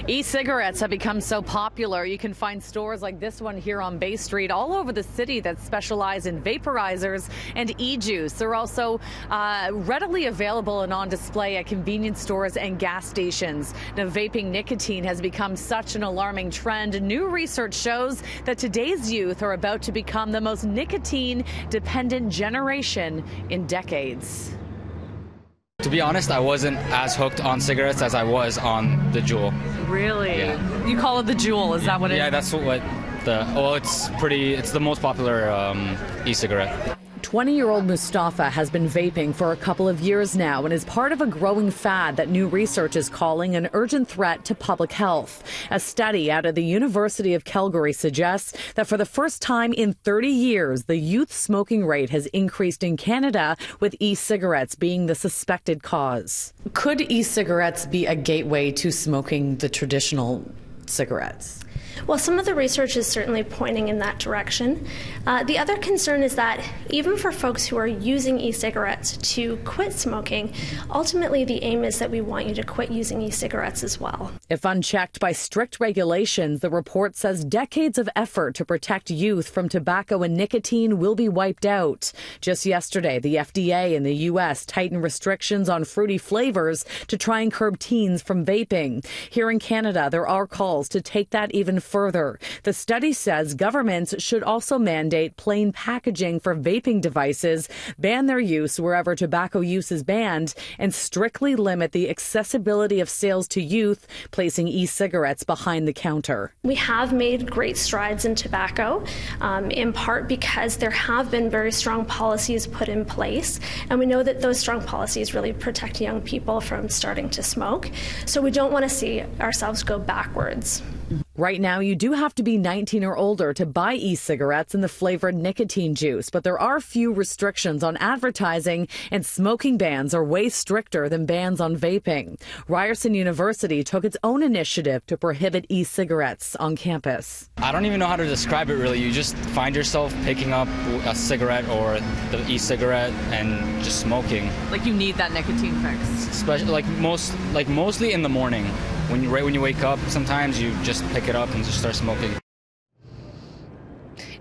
E-cigarettes have become so popular. You can find stores like this one here on Bay Street all over the city that specialize in vaporizers and e-juice. They're also readily available and on display at convenience stores and gas stations. Now, vaping nicotine has become such an alarming trend. New research shows that today's youth are about to become the most nicotine-dependent generation in decades. To be honest, I wasn't as hooked on cigarettes as I was on the Juul. Really? Yeah. You call it the Juul, is that what it is? Yeah, that's what it's the most popular e-cigarette. 20-year-old Mustafa has been vaping for a couple of years now and is part of a growing fad that new research is calling an urgent threat to public health. A study out of the University of Calgary suggests that for the first time in 30 years, the youth smoking rate has increased in Canada, with e-cigarettes being the suspected cause. Could e-cigarettes be a gateway to smoking the traditional cigarettes? Well, some of the research is certainly pointing in that direction. The other concern is that even for folks who are using e-cigarettes to quit smoking, ultimately the aim is that we want you to quit using e-cigarettes as well. If unchecked by strict regulations, the report says decades of effort to protect youth from tobacco and nicotine will be wiped out. Just yesterday, the FDA in the U.S. tightened restrictions on fruity flavors to try and curb teens from vaping. Here in Canada, there are calls to take that even further. The study says governments should also mandate plain packaging for vaping devices, ban their use wherever tobacco use is banned, and strictly limit the accessibility of sales to youth, placing e-cigarettes behind the counter. We have made great strides in tobacco, in part because there have been very strong policies put in place, and we know that those strong policies really protect young people from starting to smoke. So we don't want to see ourselves go backwards. Right now, you do have to be 19 or older to buy e-cigarettes in the flavored nicotine juice, but there are few restrictions on advertising, and smoking bans are way stricter than bans on vaping. Ryerson University took its own initiative to prohibit e-cigarettes on campus. I don't even know how to describe it really. You just find yourself picking up a cigarette or the e-cigarette and just smoking. Like you need that nicotine fix. Especially mostly in the morning. Right when you wake up, sometimes you just pick it up and just start smoking.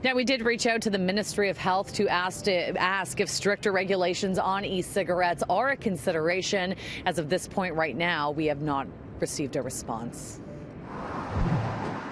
Now, we did reach out to the Ministry of Health to ask if stricter regulations on e-cigarettes are a consideration. As of this point right now, we have not received a response.